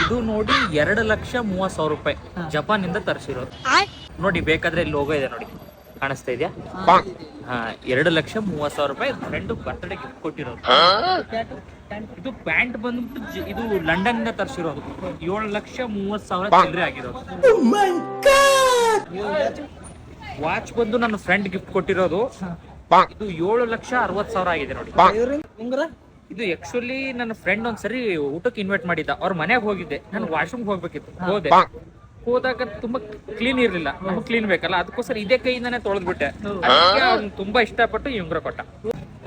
ಇದು ನೋಡಿ 2,30,000 ರೂಪಾಯಿ ಜಪಾನ್ ಇಂದ ತರಿಸಿರೋದು ನೋಡಿ. ಬೇಕಾದ್ರೆ ಲೋಗೋ ಇದೆ ನೋಡಿ, ಕಾಣಿಸ್ತಾ ಇದೆಯಾ? ಹಾ, 2,30,000 ರೂಪಾಯಿ ಫ್ರೆಂಡ್ ಬರ್ತ್ಡೇ ಗಿಫ್ಟ್ ಕೊಟ್ಟಿರೋದು. ಇದು ಪ್ಯಾಂಟ್ ಬಂದ್ಬಿಟ್ಟು ಇದು ಲಂಡನ್ ಇಂದ ತರಿಸಿರೋದು. 7,30,000 ಚಿಲ್ಲರೆ ಆಗಿರೋದು. ವಾಚ್ ಬಂದು ನನ್ನ ಫ್ರೆಂಡ್ ಗಿಫ್ಟ್ ಕೊಟ್ಟಿರೋದು. ಇದು 7,60,000 ಆಗಿದೆ ನೋಡಿ. ಇದು ಆಕ್ಚುಲಿ ನನ್ನ ಫ್ರೆಂಡ್ ಒಂದ್ಸರಿ ಊಟಕ್ಕೆ ಇನ್ವೈಟ್ ಮಾಡಿದ್ದ. ಅವ್ರ ಮನೆಗೆ ಹೋಗಿದ್ದೆ, ನಾನು ವಾಶ್ರೂಮ್ ಹೋಗ್ಬೇಕಿತ್ತು. ಹೋದಾಗ ತುಂಬಾ ಕ್ಲೀನ್ ಇರ್ಲಿಲ್ಲ, ನಮ್ಗೆ ಕ್ಲೀನ್ ಬೇಕಲ್ಲ, ಅದಕ್ಕೋಸ್ಕರ ಇದೇ ಕೈಯಿಂದಾನೆ ತೊಳೆದ್ಬಿಟ್ಟೆ. ಅದಕ್ಕೆ ಅವ್ನು ತುಂಬಾ ಇಷ್ಟಪಟ್ಟು ಈ ಉಂಗುರ ಕೊಟ್ಟ.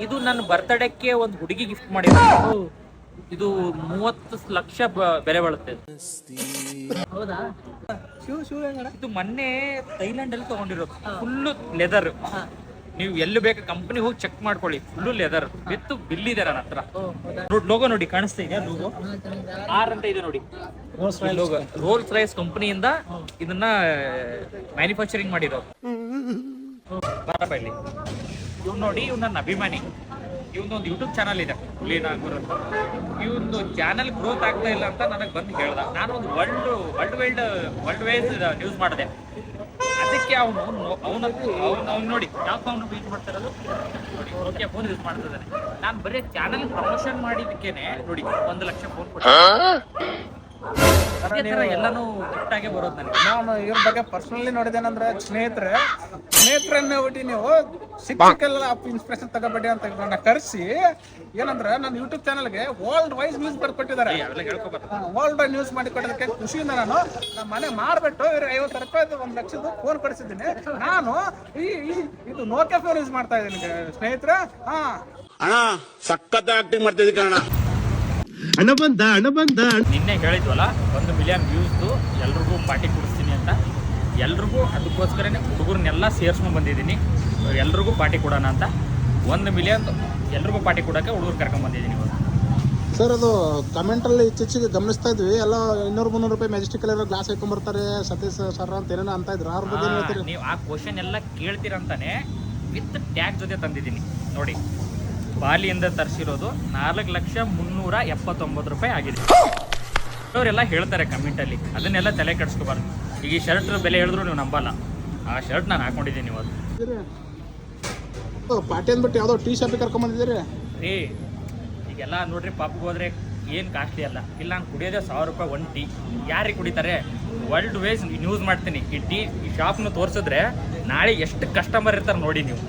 ಇದು ನನ್ನ ಬರ್ತ್ಡೇಕ್ಕೆ ಒಂದು ಹುಡುಗಿ ಗಿಫ್ಟ್ ಮಾಡಿದ. ಇದು 30 ಲಕ್ಷ ಬೆಲೆ ಬಾಳುತ್ತೆ. ಇದು ಮೊನ್ನೆ ಥೈಲ್ಯಾಂಡ್ ಅಲ್ಲಿ ತಗೊಂಡಿರೋದು. Full leather. ನೀವು ಎಲ್ಲಿ ಬೇಕಾ ಕಂಪನಿ ಹೋಗಿ ಚೆಕ್ ಮಾಡ್ಕೊಳ್ಳಿ, ಫುಲ್ ಲೆದರ್ ವಿತ್ ಬಿಲ್ ಇದೆ ನನ್ನ ಹತ್ರ. ಲೋಗೋ ನೋಡಿ, ಕಾಣಿಸ್ತಾ ಇದೆಯಾ? ಲೋಗೋ ಆರ್ ಅಂತ ಇದೆ ನೋಡಿ. ಲೋಗೋ ರೋಲ್ಸ್ ರೈಸ್ ಕಂಪನಿಯಿಂದ ಇದನ್ನ ಮ್ಯಾನುಫ್ಯಾಕ್ಚರಿಂಗ್ ಮಾಡಿರೋದು. ಇಲ್ಲಿ ಇವ್ ನೋಡಿ, ಇವ್ ನನ್ನ ಅಭಿಮಾನಿ. ಇವನೊಂದು ಯೂಟ್ಯೂಬ್ ಚಾನಲ್ ಇದೆ, ಹುಲಿನಾಗೂರ್ ಅಂತ. ಇವೊಂದು ಚಾನಲ್ ಗ್ರೋತ್ ಆಗ್ತಾ ಇಲ್ಲ ಅಂತ ನನಗೆ ಬಂದು ಹೇಳ್ದ. ನಾನು ಒಂದು ವರ್ಲ್ಡ್ ವೈಸ್ ನ್ಯೂಸ್ ಮಾಡಿದೆ. ಅದಕ್ಕೆ ಅವನು ನೋಡಿ ಯಾವ ಫೋನ್ ಯೂಸ್ ಮಾಡ್ತಾರಲ್ಲ ನೋಡಿ, ಓಕೆ ಫೋನ್ ಯೂಸ್ ಮಾಡ್ತಿದ್ದಾನೆ. ನಾನು ಬರೀ ಚಾನಲ್ ಪ್ರಮೋಷನ್ ಮಾಡಿದಕ್ಕೇನೆ ನೋಡಿ 1 ಲಕ್ಷ ಫೋನ್ ಕೊಟ್ಟೆ. ಎಲ್ಲಾನು ಗಿಫ್ಟ್ ಆಗೇ ಬರೋದು ನನಗೆ. ನಾನು ಇವ್ರ ಬಗ್ಗೆ ಪರ್ಸನಲಿ ನೋಡಿದೇನಂದ್ರೆ ಸ್ನೇಹಿತರನ್ನ ಬಿಟ್ಟು ನೀವು ಸಿಕ್ಕೆಲ್ಲ ಇನ್ಸ್ಪಿರೇಷನ್ ತಗೋಬೇಡಿ ಅಂತ ನನ್ನ ಕರೆಸಿ ಏನಂದ್ರೆ ನನ್ನ ಯೂಟ್ಯೂಬ್ ಚಾನಲ್ಗೆ ವರ್ಲ್ಡ್ ವೈಸ್ ನ್ಯೂಸ್ ಬರ್ಕೊಟ್ಟಿದ್ದಾರೆ. ವರ್ಲ್ಡ್ ವೈಸ್ ನ್ಯೂಸ್ ಮಾಡಿ ಕೊಟ್ಟೋದಕ್ಕೆ ಖುಷಿಯಿಂದ ನಾನು ನಮ್ಮ ಮನೆ ಮಾರ್ಬಿಟ್ಟು ಇವ್ರಿಗೆ 50 ರೂಪಾಯಿ 1 ಲಕ್ಷದ ಫೋನ್ ಕೊಡಿಸಿದ್ದೀನಿ. ನಾನು ಇದು ನೋಕಿಯಾ ಫೋನ್ ಯೂಸ್ ಮಾಡ್ತಾ ಇದ್ದೀನಿ ಸ್ನೇಹಿತರೆ. ಅಣ್ಣ ಸಖತ್ ಆಕ್ಟಿಂಗ್ ಮಾಡ್ತಿದ್ದೀವಿ ಕಣ. ಹಣ ಬಂದ ನಿನ್ನೆ ಹೇಳಿದ್ವಲ್ಲ 1 ಮಿಲಿಯನ್ ವ್ಯೂಸ್ದು ಎಲ್ರಿಗೂ ಪಾರ್ಟಿ ಕೊಡಿಸ್ತೀನಿ ಅಂತ. ಎಲ್ರಿಗೂ ಅದಕ್ಕೋಸ್ಕರನೇ ಹುಡುಗರನ್ನೆಲ್ಲ ಸೇರ್ಸ್ಕೊಂಡು ಬಂದಿದ್ದೀನಿ. ಎಲ್ರಿಗೂ ಪಾರ್ಟಿ ಕೊಡೋಣ ಅಂತ 1 ಮಿಲಿಯನ್ ಎಲ್ರಿಗೂ ಪಾರ್ಟಿ ಕೊಡೋಕ್ಕೆ ಹುಡುಗರು ಕರ್ಕೊಂಡು ಬಂದಿದ್ದೀನಿ. ಸರ್, ಅದು ಕಮೆಂಟಲ್ಲಿ ಇತ್ತೀಚೆಗೆ ಗಮನಿಸ್ತಾ ಇದ್ವಿ, ಎಲ್ಲ 200-300 ರೂಪಾಯಿ ಮೆಜೆಸ್ಟಿಕ್ ಎಲ್ಲ ಗ್ಲಾಸ್ ಹಾಕೊಂಡ್ಬರ್ತಾರೆ ಸತೀಶ್ ಸರ್ ಅಂತ ಏನೇನೋ ಅಂತ ಇದ್ರು. ಅವ್ರ ಬಗ್ಗೆ ಹೇಳ್ತೀರಿ? ನೀವು ಆ ಕ್ವಶನ್ ಎಲ್ಲ ಕೇಳ್ತೀರಂತಾನೆ ವಿತ್ ಟ್ಯಾಗ್ ಜೊತೆ ತಂದಿದ್ದೀನಿ ನೋಡಿ. ಬಾಲಿಯಿಂದ ತರಿಸಿರೋದು 4,379,000 ರೂಪಾಯಿ ಆಗಿದೆ. ಅವರೆಲ್ಲ ಹೇಳ್ತಾರೆ ಕಮೆಂಟಲ್ಲಿ, ಅದನ್ನೆಲ್ಲ ತಲೆ ಕೆಡಿಸ್ಕೋಬಾರ್ದು. ಈಗ ಈ ಶರ್ಟ್ ಬೆಲೆ ಹೇಳಿದ್ರು ನೀವು ನಂಬಲ್ಲ. ಆ ಶರ್ಟ್ ನಾನು ಹಾಕೊಂಡಿದ್ದೀನಿ ಇವತ್ತು. ಪಾರ್ಟಿ ಅಂದ್ಬಿಟ್ಟು ಯಾವುದೋ ಟೀ ಶಾಪಿಗೆ ಕರ್ಕೊಂಬಂದಿದ್ದೀರಿ ಈಗೆಲ್ಲ ನೋಡ್ರಿ, ಪಾಪ್ಗೆ ಹೋದ್ರೆ ಏನು ಕಾಸ್ಟ್ಲಿ ಅಲ್ಲ. ಇಲ್ಲ ನಾನು ಕುಡಿಯೋದೇ 1,000 ರೂಪಾಯಿ 1 ಟೀ. ಯಾರಿಗೆ ಕುಡಿತಾರೆ? ವರ್ಲ್ಡ್ ವೈಸ್ ನ್ಯೂಸ್ ಮಾಡ್ತೀನಿ. ಈ ಶಾಪ್ನ ತೋರಿಸಿದ್ರೆ ನಾಳೆ ಎಷ್ಟು ಕಸ್ಟಮರ್ ಇರ್ತಾರೆ ನೋಡಿ ನೀವು.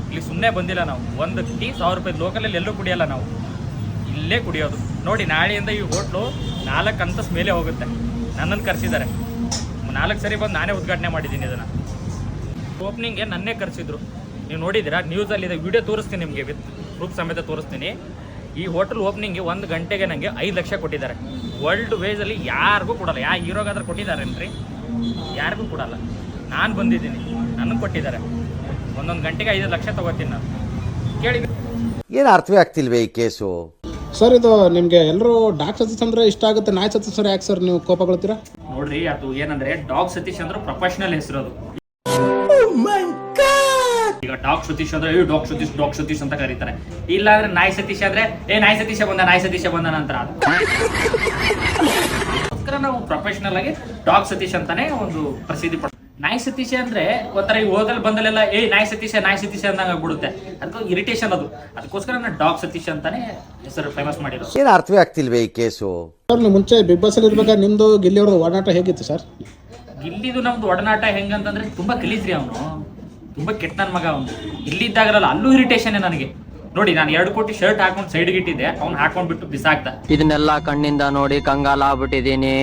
ಇಲ್ಲಿ ಸುಮ್ಮನೆ ಬಂದಿಲ್ಲ ನಾವು. 1 ಟೀ 1,000 ರೂಪಾಯಿ. ಲೋಕಲಲ್ಲಿ ಎಲ್ಲೂ ಕುಡಿಯೋಲ್ಲ ನಾವು, ಇಲ್ಲೇ ಕುಡಿಯೋದು ನೋಡಿ. ನಾಳೆಯಿಂದ ಈ ಹೋಟ್ಲು 4 ಅಂತಸ್ ಮೇಲೆ ಹೋಗುತ್ತೆ. ನನ್ನನ್ನು ಕರೆಸಿದ್ದಾರೆ 4 ಸರಿ ಬಂದು ನಾನೇ ಉದ್ಘಾಟನೆ ಮಾಡಿದ್ದೀನಿ ಇದನ್ನು. ಓಪನಿಂಗ್ಗೆ ನನ್ನೇ ಕರೆಸಿದ್ರು. ನೀವು ನೋಡಿದ್ದೀರಾ, ನ್ಯೂಸಲ್ಲಿದೆ, ವಿಡಿಯೋ ತೋರಿಸ್ತೀನಿ ನಿಮಗೆ, ವಿತ್ ಪ್ರೂಫ್ ಸಮೇತ ತೋರಿಸ್ತೀನಿ. ಈ ಹೋಟೆಲ್ ಓಪನಿಂಗ್ಗೆ 1 ಗಂಟೆಗೆ ನನಗೆ 5 ಲಕ್ಷ ಕೊಟ್ಟಿದ್ದಾರೆ. ವರ್ಲ್ಡ್ ವೈಸಲ್ಲಿ ಯಾರಿಗೂ ಕೊಡಲ್ಲ. ಯಾವ ಹೀರೋಗಾದ್ರೂ ಕೊಟ್ಟಿದ್ದಾರೇನ್ರಿ? ಯಾರಿಗೂ ಕೊಡಲ್ಲ. ನಾನು ಬಂದಿದ್ದೀನಿ, ನನಗೆ ಕೊಟ್ಟಿದ್ದಾರೆ. 1 ಗಂಟೆಗೆ 5 ಲಕ್ಷ ತಗೋತೀನಿ ನಾನು. ಕೇಳಿ, ಏನು ಅರ್ಥವೇ ಆಗ್ತಿಲ್ವೇ ಈ ಕೇಸು? ಸರ್, ಇದು ನಿಮಗೆ ಎಲ್ಲರೂ ಡಾಗ್ ಸತೀಶ್ ಅಂದ್ರೆ ಇಷ್ಟ ಆಗುತ್ತೆ, ನಾಯಿ ಸತೀಶ್ ಸರ್ ಯಾಕೆ ಸರ್ ನೀವು ಕೋಪಗೊಳ್ತೀರಾ? ನೋಡ್ರಿ, ಅದು ಏನಂದ್ರೆ ಡಾಗ್ ಸತೀಶ್ ಅಂದ್ರೆ ಪ್ರೊಫೆಷನಲ್ ಹೆಸರು ಅದು. ಈಗ ಡಾಗ್ ಸತೀಶ್ ಅಂದ್ರೆ ಡಾಗ್ ಸತೀಶ್ ಅಂತ ಕರೀತಾರೆ. ಇಲ್ಲ ಅಂದ್ರೆ ನಾಯಿ ಸತೀಶ್ ಆದ್ರೆ ನಾಯಿ ಸತೀಶ ಬಂದ ನಂತರ ಅದಕ್ಕೋಸ್ಕರ ನಾವು ಪ್ರೊಫೆಷನಲ್ ಆಗಿ ಡಾಗ್ ಸತೀಶ್ ಅಂತಾನೆ ಒಂದು ಪ್ರಸಿದ್ಧಿ ಪಡ. ನಾಯಿ ಸತೀಶ ಅಂದ್ರೆ ಒಂಥರ ಈ ಹೋಗಲ್ ಬಂದಲೆಲ್ಲ ನಾಯಿ ಸತೀಶ ಅಂದಂಗ ಆಗ್ಬಿಡುತ್ತೆ. ಅದಕ್ಕೆ ಇರಿಟೇಷನ್ ಅದು. ಅದಕ್ಕೋಸ್ಕರ ನಾನು ಡಾಗ್ ಸತೀಶ್ ಅಂತಾನೆ ಹೆಸರು ಫೇಮಸ್ ಮಾಡಿರೋದು. ಏನು ಅರ್ಥವೇ ಆಗ್ತಿಲ್ವೇ ಈ ಕೇಸು? ಸರ್, ನೀವು ಮುಂಚೆ ಬಿಗ್ ಬಾಸ್ ಅಲ್ಲಿ ಇರ್ಬೇಕಾದ್ರೆ ನಿಮ್ದು ಗಿಲ್ಲಿ ಅವ್ರದ್ದು ಒಡನಾಟ ಹೇಗಿತ್ತು ಸರ್? ಗಿಲ್ಲಿದು ನಮ್ದು ಒಡನಾಟ ಹೆಂಗಂತಂದ್ರೆ ತುಂಬಾ ಕಲೀಸ್ರಿ. ಅವನು ತುಂಬಾ ಕೆಟ್ಟ ನನ್ನ ಮಗ. ಅವನು ಇಲ್ಲಿದ್ದಾಗಲ್ಲ ಅಲ್ಲೂ ಇರಿಟೇಷನ್ ನನಗೆ. ನೋಡಿ, ನಾನು 2 ಕೋಟಿ ಶರ್ಟ್ ಹಾಕೊಂಡು ಸೈಡ್ಗೆ ಇಟ್ಟಿದ್ದೆ, ಅವ್ನು ಹಾಕೊಂಡ್ಬಿಟ್ಟು ಬಿಸಾಕ್ದ. ಇದನ್ನೆಲ್ಲ ಕಣ್ಣಿಂದ ನೋಡಿ ಕಂಗಾಲ ಆಗ್ಬಿಟ್ಟಿದೀನಿ.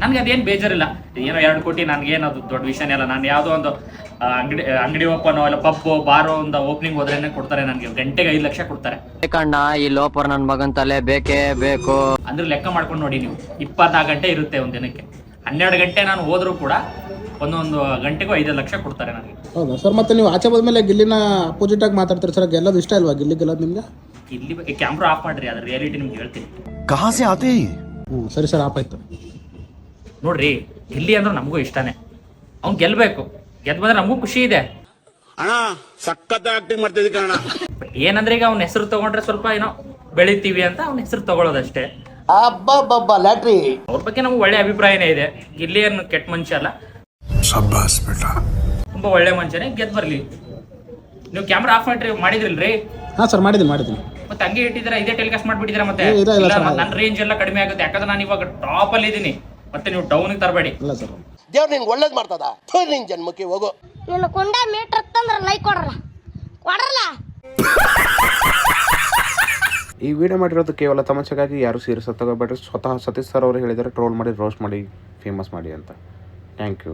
ನನ್ಗೆ ಅದೇನು ಬೇಜಾರಿಲ್ಲ. ಏನೋ 2 ಕೋಟಿ ನನ್ಗೇನು ಅದು ದೊಡ್ಡ ವಿಷಯನೇ ಅಲ್ಲ. ನಾನು ಯಾವುದೋ ಒಂದು ಅಂಗಡಿ ಓಪನ್ ಇಲ್ಲ ಪಬ್ಬು ಬಾರೋ ಒಂದು ಓಪನಿಂಗ್ ಹೋದ್ರೇನೆ ಕೊಡ್ತಾರೆ ನನಗೆ. ಗಂಟೆಗೆ 5 ಲಕ್ಷ ಕೊಡ್ತಾರೆ. ಕಣ್ಣ, ಈ ಲೋಪರ್ ನನ್ ಮಗನ್ ತಲೆ ಬೇಕೇ ಬೇಕು. ಅಂದ್ರೆ ಲೆಕ್ಕ ಮಾಡ್ಕೊಂಡು ನೋಡಿ ನೀವು, 24 ಗಂಟೆ ಇರುತ್ತೆ ಒಂದ್ ದಿನಕ್ಕೆ. 12 ಗಂಟೆ ನಾನು ಹೋದ್ರೂ ಕೂಡ ಒಂದೊಂದು ಗಂಟೆಗೂ 5 ಲಕ್ಷ ಕೊಡ್ತಾರೆ ನನಗೆ. ಹೌದಾ ಸರ್? ಮತ್ತೆ ನೀವು ಆಚೆ ಬಂದ್ಮೇಲೆ ಗಿಲ್ಲಿನ ಅಪೋಸಿಟ್ ಆಗಿ ಮಾತಾಡ್ತಾರೆ ಸರ್. ಗೆಲ್ಲೋದು ಇಷ್ಟ ಅಲ್ವಾ? ಗೆಲ್ಲೋದು ನಿಮ್ಗೆ? ಇಲ್ಲಿ ಕ್ಯಾಮ್ರಾ ಆಫ್ ಮಾಡ್ರಿ, ಅದ್ರ ರಿಯಾಲಿಟಿ ನಿಮ್ಗೆ ಹೇಳ್ತೀನಿ. ಕಹಾಸೆ ಆತೆ? ಸರಿ ಸರ್, ಆಫ್ ಆಯ್ತು. ನೋಡ್ರಿ, ಗಿಲ್ಲಿ ಅಂದ್ರೆ ನಮಗೂ ಇಷ್ಟನೇ. ಅವ್ನು ಗೆಲ್ಬೇಕು. ಗೆದ್ದು ಬಂದ್ರೆ ನಮಗೂ ಖುಷಿ ಇದೆ. ಅಣ್ಣ ಸಖತ್ ಆಕ್ಟಿಂಗ್ ಮಾಡ್ತಿದ್ದೀವಿ ಕಣ. ಬಟ್ ಏನಂದ್ರೆ ಈಗ ಅವ್ನ ಹೆಸರು ತಗೊಂಡ್ರೆ ಸ್ವಲ್ಪ ಏನೋ ಬೆಳಿತೀವಿ ಅಂತ ಅವ್ನ ಹೆಸರು ತಗೊಳ್ಳೋದಷ್ಟೇ. ಅಬ್ಬಬ್ಬಬ್ಬ ಲ್ಯಾಟ್ರಿ. ಅವ್ರ ಬಗ್ಗೆ ನಮ್ಗೆ ಒಳ್ಳೆ ಅಭಿಪ್ರಾಯನೇ ಇದೆ. ಗಿಲ್ಲಿ ಏನು ಕೆಟ್ಟ ಮನುಷ್ಯ ಅಲ್ಲ, ತುಂಬಾ ಒಳ್ಳೆ ಮನುಷ್ಯನೇ. ಗೆದ್ದು ಬರ್ಲಿ. ನೀವು ಕ್ಯಾಮ್ರಾ ಆಫ್ ಮಾಡಿದ್ರಿಲ್ರಿ? ಹಾ ಸರ್, ಮಾಡಿದ್ದೀನಿ. ಮತ್ತೆ ಹಂಗೆ ಇಟ್ಟಿದ್ದೀರಾ, ಇದೇ ಟೆಲಿಕಾಸ್ಟ್ ಮಾಡ್ಬಿಟ್ಟಿದ್ದೀರಾ. ಮತ್ತೆ ಇಲ್ಲ ಸರ್, ನನ್ನ ರೇಂಜ್ ಎಲ್ಲ ಕಡಿಮೆ ಆಗುತ್ತೆ, ಯಾಕಂದ್ರೆ ನಾನು ಇವಾಗ ಟಾಪ್ ಅಲ್ಲಿ ಇದ್ದೀನಿ. ಮತ್ತೆ ನೀವು ಡೌನ್ ತರಬೇಡಿ. ಇಲ್ಲ ಸರ್, ದೇವ್ರು ನಿಂಗೆ ಒಳ್ಳೇದ್ ಮಾಡ್ತದ. ನಿನ್ ಜನ್ಮಕ್ಕೆ ಹೋಗು. ನಿನ್ನ ಕುಂಡ ಮೀಟರ್ ತಂದ್ರ ಲೈಕ್ ಕೊಡ್ರಲ್ಲ. ಈ ವಿಡಿಯೋ ಮಾಡಿರೋದು ಕೇವಲ ತಮಾಷೆಗಾಗಿ, ಯಾರು ಸೀರಿಯಸ್ ತಗೋಬೇಡ್ರಿ. ಸ್ವತಃ ಸತೀಶ್ ಸರ್ ಅವರು ಹೇಳಿದರೆ ಟ್ರೋಲ್ ಮಾಡಿ, ರೋಸ್ಟ್ ಮಾಡಿ, ಫೇಮಸ್ ಮಾಡಿ ಅಂತ. Thank you.